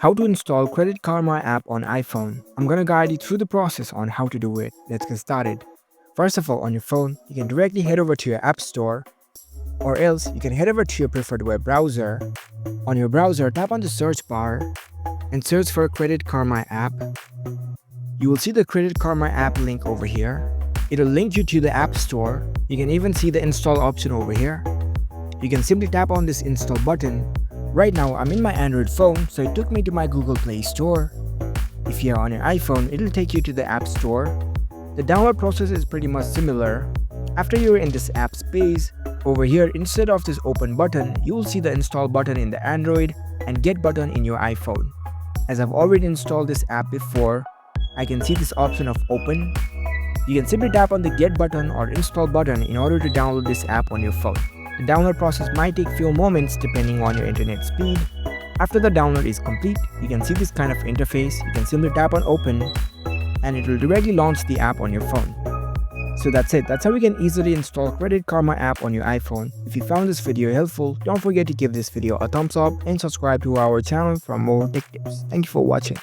How to install Credit Karma app on iPhone. I'm gonna guide you through the process on how to do it. Let's get started. First of all, on your phone, you can directly head over to your app store, or else you can head over to your preferred web browser. On your browser, tap on the search bar and search for Credit Karma app. You will see the Credit Karma app link over here. It'll link you to the app store. You can even see the install option over here. You can simply tap on this install button. Right now, I'm in my Android phone, so it took me to my Google Play Store. If you're on your iPhone, it'll take you to the App Store. The download process is pretty much similar. After you're in this app space, over here instead of this open button, you will see the install button in the Android and get button in your iPhone. As I've already installed this app before, I can see this option of open. You can simply tap on the get button or install button in order to download this app on your phone. The download process might take few moments depending on your internet speed. After the download is complete, you can see this kind of interface. You can simply tap on open and it will directly launch the app on your phone. So that's it. That's how you can easily install Credit Karma app on your iPhone. If you found this video helpful, don't forget to give this video a thumbs up and subscribe to our channel for more tech tips. Thank you for watching.